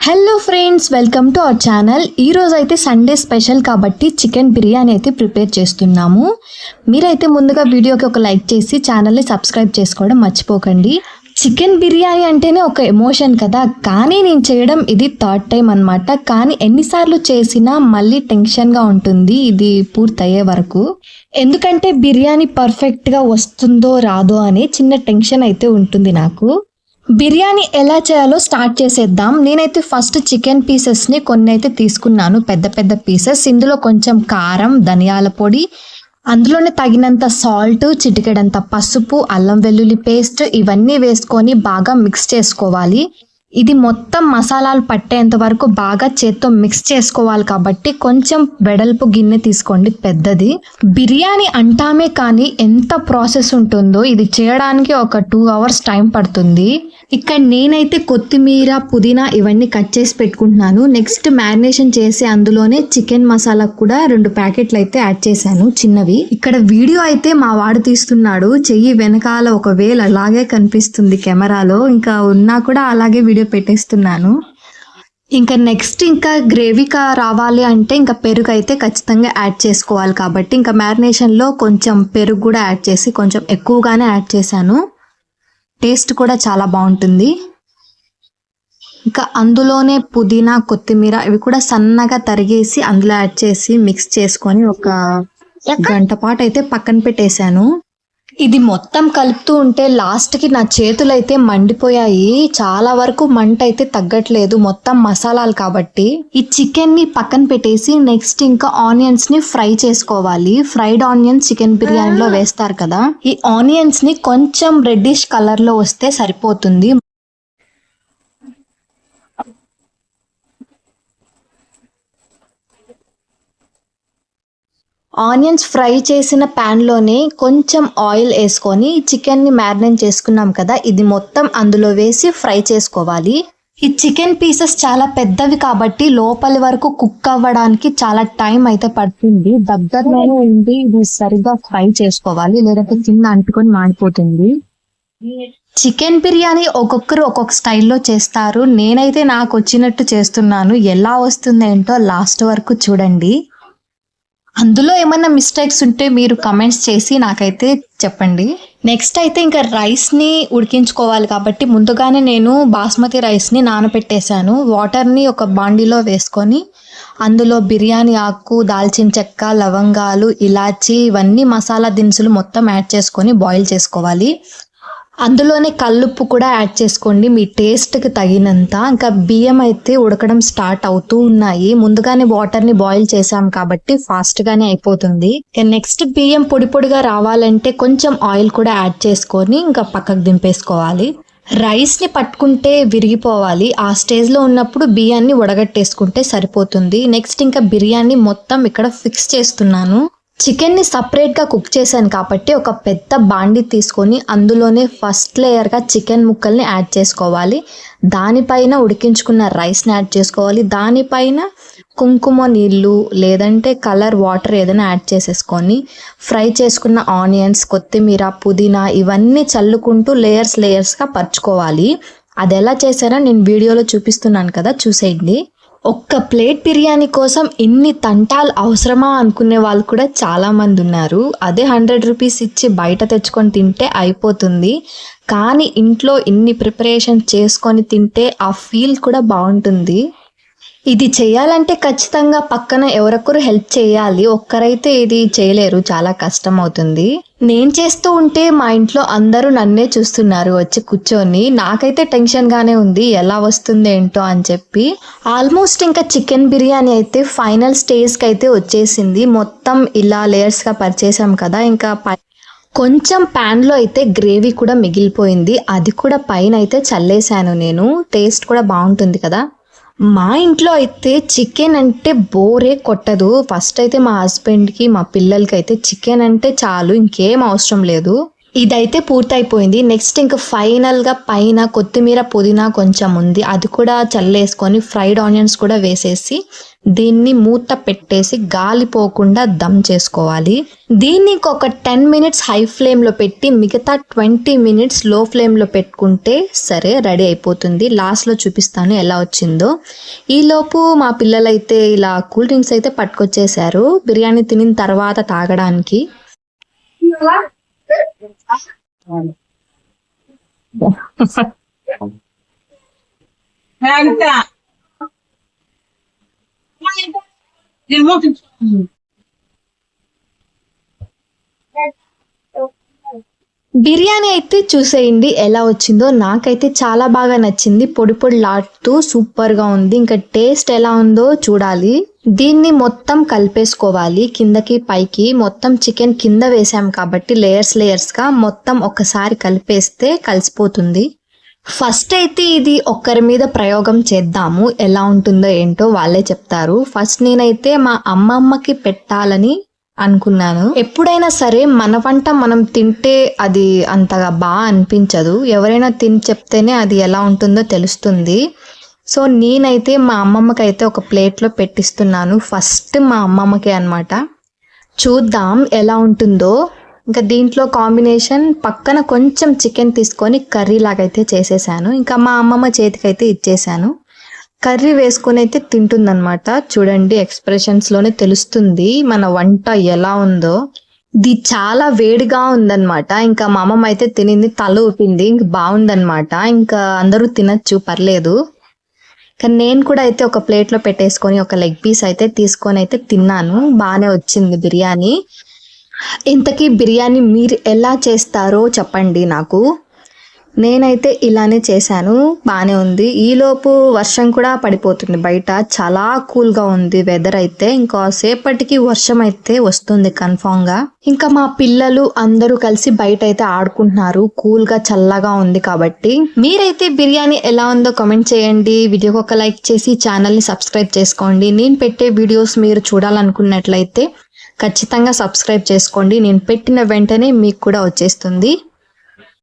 Hello friends, welcome to our channel. ఈరోజు అయితే Sunday special కాబట్టి చికెన్ బిర్యానీ అయితే ప్రిపేర్ చేస్తున్నాము. మీరైతే ముందుగా వీడియోకి ఒక లైక్ చేసి ఛానల్ని సబ్స్క్రైబ్ చేసుకోవడం మర్చిపోకండి. చికెన్ బిర్యానీ అంటేనే ఒక ఎమోషన్ కదా, కానీ నేను చేయడం ఇది థర్డ్ టైం అనమాట. కానీ ఎన్నిసార్లు చేసినా మళ్ళీ టెన్షన్గా ఉంటుంది ఇది పూర్తయ్యే వరకు. ఎందుకంటే బిర్యానీ పర్ఫెక్ట్గా వస్తుందో రాదో అనే చిన్న టెన్షన్ అయితే ఉంటుంది నాకు. బిర్యానీ ఎలా చేయాలో స్టార్ట్ చేసేద్దాం. నేనైతే ఫస్ట్ చికెన్ పీసెస్ని కొన్ని అయితే తీసుకున్నాను, పెద్ద పెద్ద పీసెస్. ఇందులో కొంచెం కారం, ధనియాల పొడి, అందులోనే తగినంత సాల్ట్, చిటికెడంత పసుపు, అల్లం వెల్లుల్లి పేస్ట్ ఇవన్నీ వేసుకొని బాగా మిక్స్ చేసుకోవాలి. ఇది మొత్తం మసాలాలు పట్టేంత వరకు బాగా చేత్తో మిక్స్ చేసుకోవాలి కాబట్టి కొంచెం వెడల్పు గిన్నె తీసుకోండి, పెద్దది. బిర్యానీ అంటామే కానీ ఎంత ప్రాసెస్ ఉంటుందో, ఇది చేయడానికి ఒక 2 hours టైం పడుతుంది. ఇక్కడ నేనైతే కొత్తిమీర, పుదీనా ఇవన్నీ కట్ చేసి పెట్టుకుంటున్నాను. నెక్స్ట్ మ్యారినేషన్ చేసి అందులోనే చికెన్ మసాలా కూడా 2 ప్యాకెట్లు అయితే యాడ్ చేశాను, చిన్నవి. ఇక్కడ వీడియో అయితే మా వాడు తీస్తున్నాడు, చెయ్యి వెనకాల ఒకవేళ అలాగే కనిపిస్తుంది కెమెరాలో, ఇంకా ఉన్నా కూడా అలాగే వీడియో పెట్టేస్తున్నాను. ఇంకా నెక్స్ట్ ఇంకా గ్రేవీగా రావాలి అంటే ఇంకా పెరుగు అయితే ఖచ్చితంగా యాడ్ చేసుకోవాలి కాబట్టి ఇంకా మ్యారినేషన్లో కొంచెం పెరుగు కూడా యాడ్ చేసి కొంచెం ఎక్కువగానే యాడ్ చేశాను. టేస్ట్ కూడా చాలా బాగుంటుంది. ఇంకా అందులోనే పుదీనా, కొత్తిమీర ఇవి కూడా సన్నగా తరిగేసి అందులో యాడ్ చేసి మిక్స్ చేసుకొని ఒక గంట పాటు అయితే పక్కన పెట్టేశాను. ఇది మొత్తం కలుపుతూ ఉంటే లాస్ట్కి నా చేతులు అయితే మండిపోయాయి. చాలా వరకు మంట అయితే తగ్గట్లేదు, మొత్తం మసాలాలు కాబట్టి. ఈ చికెన్ని పక్కన పెట్టేసి నెక్స్ట్ ఇంకా ఆనియన్స్ ని ఫ్రై చేసుకోవాలి. ఫ్రైడ్ ఆనియన్స్ చికెన్ బిర్యానీలో వేస్తారు కదా, ఈ ఆనియన్స్ ని కొంచెం రెడ్డిష్ కలర్ లో వస్తే సరిపోతుంది. ఆనియన్స్ ఫ్రై చేసిన ప్యాన్లోనే కొంచెం ఆయిల్ వేసుకొని చికెన్ని మ్యారినేట్ చేసుకున్నాం కదా, ఇది మొత్తం అందులో వేసి ఫ్రై చేసుకోవాలి. ఈ చికెన్ పీసెస్ చాలా పెద్దవి కాబట్టి లోపలి వరకు కుక్ అవ్వడానికి చాలా టైం అయితే పడుతుంది. దగ్గరలోనే ఉండి ఇది సరిగా ఫ్రై చేసుకోవాలి, లేదంటే కింద అంటుకొని మాడిపోతుంది. చికెన్ బిర్యానీ ఒక్కొక్కరు ఒక్కొక్క స్టైల్లో చేస్తారు. నేనైతే నాకు వచ్చినట్టు చేస్తున్నాను. ఎలా వస్తుందేంటో లాస్ట్ వరకు చూడండి. అందులో ఏమన్నా మిస్టేక్స్ ఉంటే మీరు కమెంట్స్ చేసి నాకైతే చెప్పండి. నెక్స్ట్ అయితే ఇంకా రైస్ని ఉడికించుకోవాలి కాబట్టి ముందుగానే నేను బాస్మతి రైస్ని నానబెట్టేశాను. వాటర్ని ఒక బాండీలో వేసుకొని అందులో బిర్యానీ ఆకు, దాల్చిన చెక్క, లవంగాలు, ఇలాచి ఇవన్నీ మసాలా దినుసులు మొత్తం యాడ్ చేసుకొని బాయిల్ చేసుకోవాలి. అందులోనే కల్లుప్పు కూడా యాడ్ చేసుకోండి మీ టేస్ట్కి తగినంత. ఇంకా బియ్యం అయితే ఉడకడం స్టార్ట్ అవుతూ ఉన్నాయి. ముందుగానే వాటర్ని బాయిల్ చేసాం కాబట్టి ఫాస్ట్గానే అయిపోతుంది. నెక్స్ట్ బియ్యం పొడి పొడిగా రావాలంటే కొంచెం ఆయిల్ కూడా యాడ్ చేసుకొని ఇంకా పక్కకు దింపేసుకోవాలి. రైస్ని పట్టుకుంటే విరిగిపోవాలి, ఆ స్టేజ్లో ఉన్నప్పుడు బియ్యాన్ని ఉడగట్టేసుకుంటే సరిపోతుంది. నెక్స్ట్ ఇంకా బిర్యానీ మొత్తం ఇక్కడ ఫిక్స్ చేస్తున్నాను. చికెన్ని సపరేట్గా కుక్ చేశాను కాబట్టి ఒక పెద్ద బాండీ తీసుకొని అందులోనే ఫస్ట్ లేయర్గా చికెన్ ముక్కల్ని యాడ్ చేసుకోవాలి. దానిపైన ఉడికించుకున్న రైస్ని యాడ్ చేసుకోవాలి. దానిపైన కుంకుమ నీళ్ళు లేదంటే కలర్ వాటర్ ఏదైనా యాడ్ చేసేసుకొని ఫ్రై చేసుకున్న ఆనియన్స్, కొత్తిమీర, పుదీనా ఇవన్నీ చల్లుకుంటూ లేయర్స్గా పరుచుకోవాలి. అది ఎలా చేశారో నేను వీడియోలో చూపిస్తున్నాను కదా, చూసేయండి. ఒక్క ప్లేట్ బిర్యానీ కోసం ఇన్ని తంటాలు అవసరమా అనుకునే వాళ్ళు కూడా చాలా మంది ఉన్నారు. అదే 100 రూపీస్ ఇచ్చి బయట తెచ్చుకొని తింటే అయిపోతుంది. కానీ ఇంట్లో ఇన్ని ప్రిపరేషన్ చేసుకొని తింటే ఆ ఫీల్ కూడా బాగుంటుంది. ఇది చేయాలంటే ఖచ్చితంగా పక్కన ఎవరొకరు హెల్ప్ చేయాలి, ఒక్కరైతే ఇది చేయలేరు, చాలా కష్టం అవుతుంది. నేను చేస్తూ ఉంటే మా ఇంట్లో అందరూ నన్నే చూస్తున్నారు వచ్చి కూర్చొని. నాకైతే టెన్షన్గానే ఉంది ఎలా వస్తుంది ఏంటో అని చెప్పి. ఆల్మోస్ట్ ఇంకా చికెన్ బిర్యానీ అయితే ఫైనల్ స్టేజ్కి అయితే వచ్చేసింది. మొత్తం ఇలా లేయర్స్గా పరిచేసాం కదా, ఇంకా కొంచెం ప్యాన్లో అయితే గ్రేవీ కూడా మిగిలిపోయింది, అది కూడా పైన అయితే చల్లేసాను నేను. టేస్ట్ కూడా బాగుంటుంది కదా. మా ఇంట్లో అయితే చికెన్ అంటే బోరే కొట్టదు. ఫస్ట్ అయితే మా హస్బెండ్కి, మా పిల్లలకి అయితే చికెన్ అంటే చాలు, ఇంకేం అవసరం లేదు. ఇదైతే పూర్తయిపోయింది. నెక్స్ట్ ఇంకా ఫైనల్గా పైన కొత్తిమీర పుదీనా కొంచెం ఉంది, అది కూడా చల్లేసుకొని ఫ్రైడ్ ఆనియన్స్ కూడా వేసేసి దీన్ని మూత పెట్టేసి గాలిపోకుండా దమ్ చేసుకోవాలి. దీన్ని ఇంకొక 10 మినిట్స్ హై ఫ్లేమ్లో పెట్టి మిగతా 20 మినిట్స్ లో ఫ్లేమ్లో పెట్టుకుంటే సరే రెడీ అయిపోతుంది. లాస్ట్లో చూపిస్తాను ఎలా వచ్చిందో. ఈలోపు మా పిల్లలైతే ఇలా కూల్ డ్రింక్స్ అయితే పట్టుకొచ్చేసారు బిర్యానీ తినిన తర్వాత తాగడానికి. బిర్యానీ అయితే చూసేయండి ఎలా వచ్చిందో. నాకైతే చాలా బాగా నచ్చింది, పొడి పొడిలాడుతూ సూపర్గా ఉంది. ఇంకా టేస్ట్ ఎలా ఉందో చూడాలి. దీన్ని మొత్తం కలిపేసుకోవాలి, కిందకి పైకి మొత్తం చికెన్ కింద వేసాం కాబట్టి లేయర్స్గా మొత్తం ఒక్కసారి కలిపేస్తే కలిసిపోతుంది. ఫస్ట్ అయితే ఇది ఒక్కరి మీద ప్రయోగం చేద్దాము, ఎలా ఉంటుందో ఏంటో వాళ్ళే చెప్తారు. ఫస్ట్ నేనైతే మా అమ్మమ్మకి పెట్టాలని అనుకున్నాను. ఎప్పుడైనా సరే మన వంట మనం తింటే అది అంతగా బాగా అనిపించదు, ఎవరైనా తిని చెప్తేనే అది ఎలా ఉంటుందో తెలుస్తుంది. సో నేనైతే మా అమ్మమ్మకి అయితే ఒక ప్లేట్లో పెట్టిస్తున్నాను. ఫస్ట్ మా అమ్మమ్మకే అన్నమాట. చూద్దాం ఎలా ఉంటుందో. ఇంకా దీంట్లో కాంబినేషన్ పక్కన కొంచెం చికెన్ తీసుకొని కర్రీ లాగైతే చేసేసాను. ఇంకా మా అమ్మమ్మ చేతికి అయితే ఇచ్చేసాను. కర్రీ వేసుకొని అయితే తింటుందన్నమాట. చూడండి ఎక్స్ప్రెషన్స్లోనే తెలుస్తుంది మన వంట ఎలా ఉందో. ఇది చాలా వేడిగా ఉందన్నమాట. ఇంకా మా అమ్మమ్మ అయితే తినింది, తల ఊపింది, ఇంక బాగుందన్నమాట. ఇంకా అందరూ తినచ్చు, పర్లేదు. కానీ నేను కూడా అయితే ఒక ప్లేట్లో పెట్టేసుకొని ఒక లెగ్ పీస్ అయితే తీసుకొని అయితే తిన్నాను. బాగానే వచ్చింది బిర్యానీ. ఇంతకీ బిర్యానీ మీరు ఎలా చేస్తారో చెప్పండి నాకు. నేనైతే ఇలానే చేశాను, బాగానే ఉంది. ఈలోపు వర్షం కూడా పడిపోతుంది బయట, చాలా కూల్గా ఉంది వెదర్ అయితే. ఇంకోసేపటికి వర్షం అయితే వస్తుంది కన్ఫామ్గా. ఇంకా మా పిల్లలు అందరూ కలిసి బయట అయితే ఆడుకుంటున్నారు, కూల్గా చల్లగా ఉంది కాబట్టి. మీరైతే బిర్యానీ ఎలా ఉందో కామెంట్ చేయండి. వీడియోకి ఒక లైక్ చేసి ఛానల్ని సబ్స్క్రైబ్ చేసుకోండి. నేను పెట్టే వీడియోస్ మీరు చూడాలనుకున్నట్లయితే ఖచ్చితంగా సబ్స్క్రైబ్ చేసుకోండి, నేను పెట్టిన వెంటనే మీకు కూడా వచ్చేస్తుంది.